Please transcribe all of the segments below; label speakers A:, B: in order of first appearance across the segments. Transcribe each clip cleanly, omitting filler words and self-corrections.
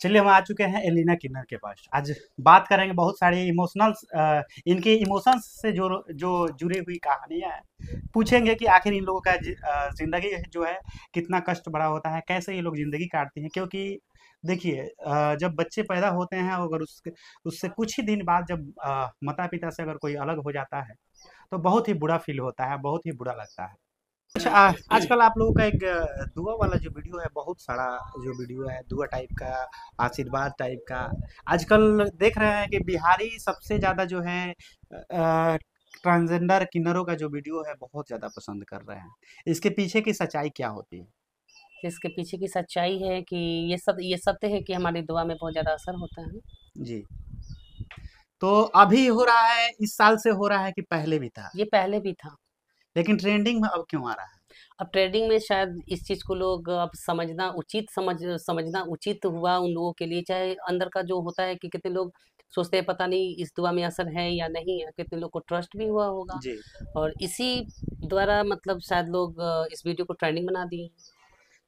A: चलिए हम आ चुके हैं एलिना किन्नर के पास। आज बात करेंगे बहुत सारी इमोशनल इनके इमोशंस से जो जो जुड़ी हुई कहानियां हैं। पूछेंगे कि आखिर इन लोगों का जिंदगी जो है कितना कष्ट भरा होता है, कैसे ये लोग जिंदगी काटते हैं। क्योंकि देखिए, जब बच्चे पैदा होते हैं, अगर उसके उससे कुछ ही दिन बाद जब माता पिता से अगर कोई अलग हो जाता है तो बहुत ही बुरा फील होता है, बहुत ही बुरा लगता है। अच्छा, आजकल आप लोगों का एक दुआ वाला जो वीडियो है, बहुत सारा जो वीडियो है दुआ टाइप का, आशीर्वाद टाइप का, आजकल देख रहे हैं कि बिहारी सबसे ज़्यादा जो है ट्रांसजेंडर किन्नरों का जो वीडियो है बहुत ज़्यादा पसंद कर रहे हैं। इसके पीछे की सच्चाई क्या होती है?
B: इसके पीछे की सच्चाई है कि ये सत्य है कि हमारी दुआ में बहुत ज़्यादा असर होता है।
A: जी। तो अभी हो रहा है, इस साल से हो रहा है कि पहले भी था?
B: ये पहले भी था।
A: लेकिन ट्रेंडिंग में अब क्यों आ रहा है?
B: अब ट्रेडिंग में शायद इस चीज़ को लोग अब समझना उचित हुआ उन लोगों के लिए। चाहे अंदर का जो होता है कि कितने लोग सोचते हैं पता नहीं इस दुआ में असर है या नहीं है, कितने लोग को ट्रस्ट भी हुआ होगा।
A: जी।
B: और इसी द्वारा मतलब शायद लोग इस वीडियो को ट्रेंडिंग बना दिए।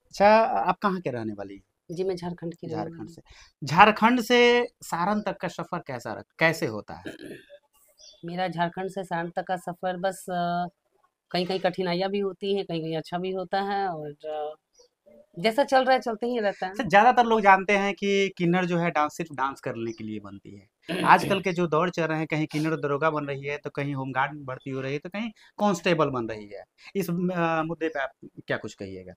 A: अच्छा, आप कहाँ के रहने वाली हैं?
B: जी, मैं झारखंड की रहने
A: झारखंड
B: वाली
A: से। झारखंड से सारण तक का सफर कैसे होता है?
B: हूँ। मेरा झारखंड से सारण तक का सफ़र बस कहीं-कहीं कठिनाइयाँ भी होती हैं, कहीं-कहीं अच्छा भी होता है और जैसा चल रहा है चलते ही रहता है।
A: सर, ज्यादातर लोग जानते हैं कि किन्नर जो है डांस सिर्फ डांस करने के लिए बनती है। आजकल के जो दौर चल रहे हैं, कहीं किन्नर दरोगा बन रही है, तो कहीं होमगार्ड में भर्ती हो रही है, तो कहीं कांस्टेबल बन रही है। इस मुद्दे पे आप क्या कुछ कहिएगा?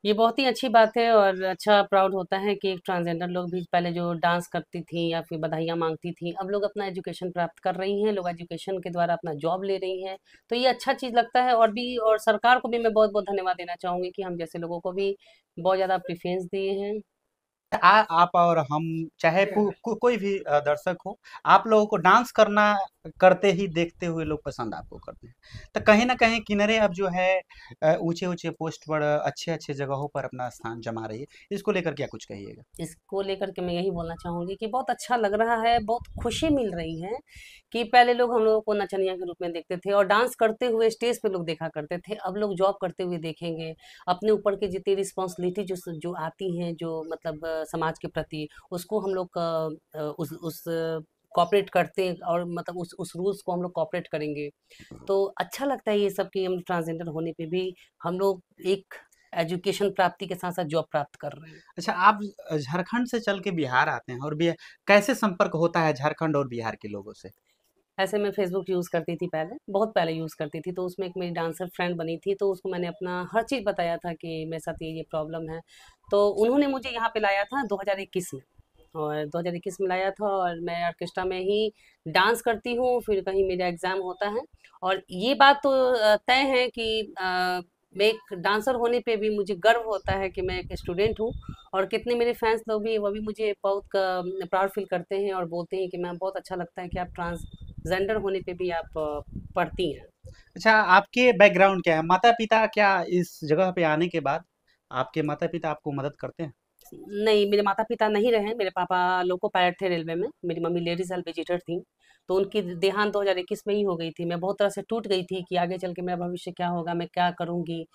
B: ये बहुत ही अच्छी बात है और अच्छा प्राउड होता है कि एक ट्रांसजेंडर लोग भी पहले जो डांस करती थी या फिर बधाइयाँ माँगती थी, अब लोग अपना एजुकेशन प्राप्त कर रही हैं, लोग एजुकेशन के द्वारा अपना जॉब ले रही हैं। तो ये अच्छा चीज़ लगता है और भी और सरकार को भी मैं बहुत-बहुत धन्यवाद देना चाहूँगी कि हम जैसे लोगों को भी बहुत ज़्यादा प्रेफ़रेंस दिए हैं।
A: आप और हम, चाहे कोई भी दर्शक हो, आप लोगों को डांस करना करते ही देखते हुए लोग पसंद आपको करते हैं। तो कहीं ना कहीं किन्नरे अब जो है ऊंचे ऊंचे पोस्ट पर, अच्छे अच्छे जगहों पर अपना स्थान जमा रही है। इसको लेकर क्या कुछ कहिएगा?
B: इसको लेकर के मैं यही बोलना चाहूँगी कि बहुत अच्छा लग रहा है, बहुत खुशी मिल रही है कि पहले लोग हम लोगों को नचनिया के रूप में देखते थे और डांस करते हुए स्टेज पे लोग देखा करते थे। अब लोग जॉब करते हुए देखेंगे। अपने ऊपर की जितनी रिस्पॉन्सिबिलिटी जो आती हैं, जो मतलब समाज के प्रति, उसको हम लोग उस कोऑपरेट करते हैं और मतलब उस रूल्स को हम लोग कोऑपरेट करेंगे। तो अच्छा लगता है ये सब कि हम ट्रांसजेंडर होने पे भी हम लोग एक एजुकेशन प्राप्ति के साथ-साथ जॉब प्राप्त कर रहे हैं।
A: अच्छा, आप झारखंड से चल के बिहार आते हैं, और कैसे संपर्क होता है झारखंड और बिहार के लोगों से?
B: ऐसे मैं फ़ेसबुक यूज़ करती थी पहले, बहुत पहले यूज़ करती थी, तो उसमें एक मेरी डांसर फ्रेंड बनी थी, तो उसको मैंने अपना हर चीज़ बताया था कि मेरे साथ ये प्रॉब्लम है। तो उन्होंने मुझे यहाँ पे लाया था 2021 में और 2021 में लाया था और मैं ऑर्केस्ट्रा में ही डांस करती हूँ, फिर कहीं मेरा एग्ज़ाम होता है और ये बात तो तय है कि मैं एक डांसर होने पे भी मुझे गर्व होता है कि मैं एक स्टूडेंट हूँ और कितने मेरे फैन्स लोग भी वो भी मुझे बहुत प्राउड फ़ील करते हैं और बोलते हैं कि मैम बहुत अच्छा लगता है कि आप ट्रांसजेंडर होने पे भी आप पढ़ती हैं।
A: अच्छा, आपके बैकग्राउंड क्या है? माता पिता क्या इस जगह पे आने के बाद आपके माता पिता आपको मदद करते हैं?
B: नहीं, मेरे माता-पिता नहीं रहे, मेरे पापा लोको पायलट थे रेलवे में, मेरी मम्मी लेडीज़ हेल्प विजिटर थीं, तो उनकी देहांत 2021 में ही हो गई थी। मैं बहुत तरह से टूट गई थी कि आगे चल के मेरा भविष्य क्या होगा, मैं क्या करूँगी?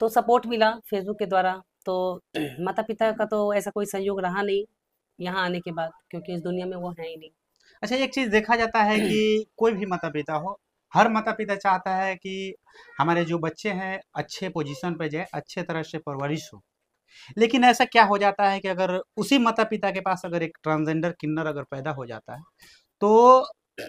B: तो सपोर्ट मिला फेसबुक के द्वारा, तो माता-पिता का तो ऐसा कोई सहयोग रहा नहीं, यहाँ आने के बाद क्योंकि इस दुनिया में वो हैं ही नहीं।
A: अच्छा, एक चीज़ देखा जाता है कि कोई भी माता-पिता हो, हर माता-पिता चाहता है कि हमारे जो बच्चे हैं अच्छे पोज़ीशन पे जाएँ, अच्छे तरह से परवरिश हो। लेकिन ऐसा क्या हो जाता है कि अगर उसी माता-पिता के पास अगर एक ट्रांसजेंडर किन्नर अगर पैदा हो जाता है, तो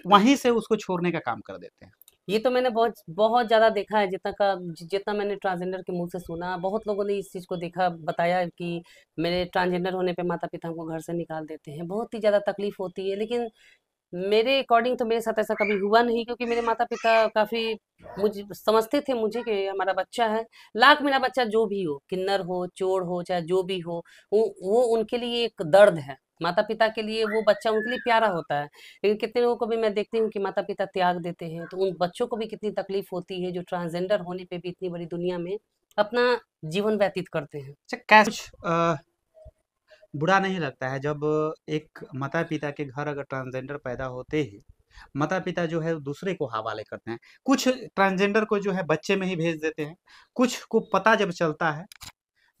A: वहीं से उसको छोड़ने का काम कर देते हैं।
B: ये तो मैंने बहुत बहुत ज़्यादा देखा है जितना मैंने ट्रांसजेंडर के मुँह से सुना, बहुत लोगों ने इस चीज़ को देखा बताया कि मेरे ट्रांसजेंडर होने पे माता-पिता हमको घर से निकाल देते हैं। बहुत ही ज़्यादा तकलीफ़ होती है, लेकिन मेरे अकॉर्डिंग तो मेरे साथ ऐसा कभी हुआ नहीं क्योंकि मेरे माता-पिता काफ़ी मुझे समझते थे मुझे कि हमारा बच्चा है, लाख मेरा बच्चा जो भी हो, किन्नर हो, चोर हो, चाहे जो भी हो, वो उनके लिए एक दर्द है। माता-पिता के लिए वो बच्चा उनके लिए प्यारा होता है। लेकिन कितने लोगों को भी मैं देखती हूँ कि माता-पिता त्याग देते हैं, तो उन बच्चों को भी कितनी तकलीफ़ होती है जो ट्रांसजेंडर होने पे भी इतनी बड़ी दुनिया में अपना जीवन व्यतीत करते हैं।
A: अच्छा, कैसा कुछ बुरा नहीं लगता है जब एक माता-पिता के घर अगर ट्रांसजेंडर पैदा होते ही माता-पिता जो है दूसरे को हवाले करते हैं। कुछ ट्रांसजेंडर को जो है बच्चे में ही भेज देते हैं, कुछ को पता जब चलता है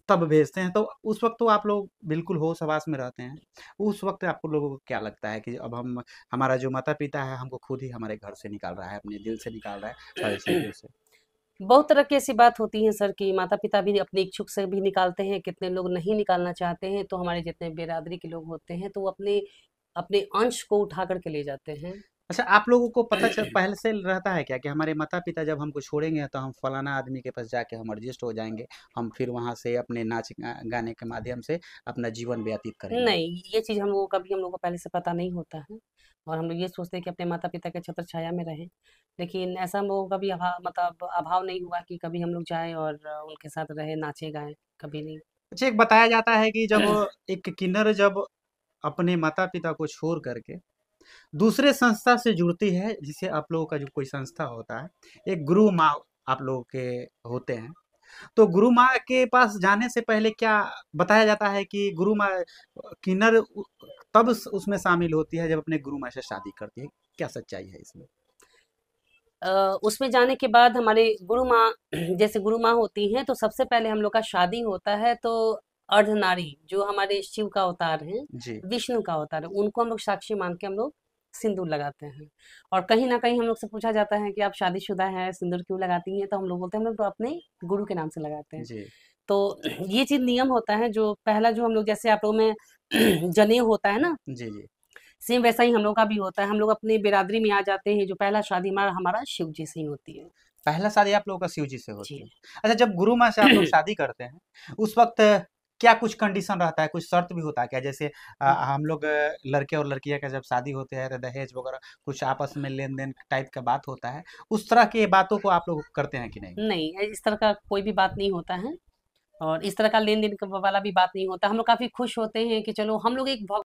A: तब भेजते हैं, तो उस वक़्त तो आप लोग बिल्कुल होश-हवास में रहते हैं। उस वक़्त आप लोगों को क्या लगता है कि अब हम हमारा जो माता-पिता है हमको खुद ही हमारे घर से निकाल रहा है, अपने दिल से निकाल रहा है, परिस्थितियों से?
B: बहुत तरह की ऐसी बात होती है सर कि माता-पिता भी अपनी इच्छुक से भी निकालते हैं, कितने लोग नहीं निकालना चाहते हैं, तो हमारे जितने बिरादरी के लोग होते हैं, तो वो अपने अपने अंश को उठा कर के ले जाते हैं।
A: अच्छा, आप लोगों को पता चल पहले से रहता है क्या कि हमारे माता-पिता जब हमको छोड़ेंगे तो हम फलाना आदमी के पास जाके हम एडजस्ट हो जाएँगे, हम फिर वहाँ से अपने नाच गाने के माध्यम से अपना जीवन व्यतीत करेंगे?
B: नहीं, ये चीज़ हम लोगों को पहले से पता नहीं होता है और हम लोग ये सोचते हैं कि अपने माता-पिता के छत्र छाया में रहें। लेकिन ऐसा हम लोगों का भी अभाव नहीं हुआ कि कभी हम लोग जाएँ और उनके साथ रहें, नाचे-गाएँ, कभी नहीं।
A: अच्छा, एक बताया जाता है कि जब एक किन्नर जब अपने माता-पिता को छोड़ कर के दूसरे संस्था से जुड़ती है, जिसे आप लोगों का जो कोई संस्था होता है, एक गुरु माँ आप लोगों के होते हैं। तो गुरु माँ के पास जाने से पहले क्या बताया जाता है कि गुरु माँ किन्नर तब उसमें शामिल होती है जब अपने गुरु माँ से शादी करती है। क्या सच्चाई है इसमें?
B: अ, उसमें जाने के बाद हमारे गुरु माँ जैसे गुरु माँ होती हैं तो सबसे पहले हम लोग का शादी होता है तो अर्धनारी जो हमारे शिव का अवतार हैं,
A: जी।
B: विष्णु का अवतार है, उनको हम लोग साक्षी मान के हम लोग सिंदूर लगाते हैं। और कहीं न कहीं हम लोग से पूछा जाता है कि आप शादीशुदा हैं, सिंदूर क्यों लगाती हैं? तो हम लोग बोलते हैं हम लोग तो अपने गुरु के नाम से लगाते हैं।
A: जी।
B: तो ये चीज़ नियम होता है जो पहला जो हम लोग जैसे आप लोगों में जनेऊ होता है ना,
A: जी, जी।
B: सेम वैसा ही हम लोग का भी होता है। हम लोग अपनी बिरादरी में आ जाते हैं, जो पहला शादी हमारा हमारा शिव जी से ही होती है।
A: पहला शादी आप लोगों का शिव जी से
B: जी।
A: होती है। अच्छा, जब गुरु माँ से आप लोग शादी करते हैं, उस वक़्त क्या कुछ कंडीशन रहता है, कुछ शर्त भी होता है क्या? जैसे हम लोग लड़के और लड़कियाँ का जब शादी होते हैं तो दहेज वगैरह कुछ आपस में लेन-देन टाइप का बात होता है। उस तरह की बातों को आप लोग करते हैं कि नहीं?
B: नहीं, इस तरह का कोई भी बात नहीं होता है और इस तरह का लेन-देन क वाला भी बात नहीं होता। हम लोग काफ़ी खुश होते हैं कि चलो हम लोग एक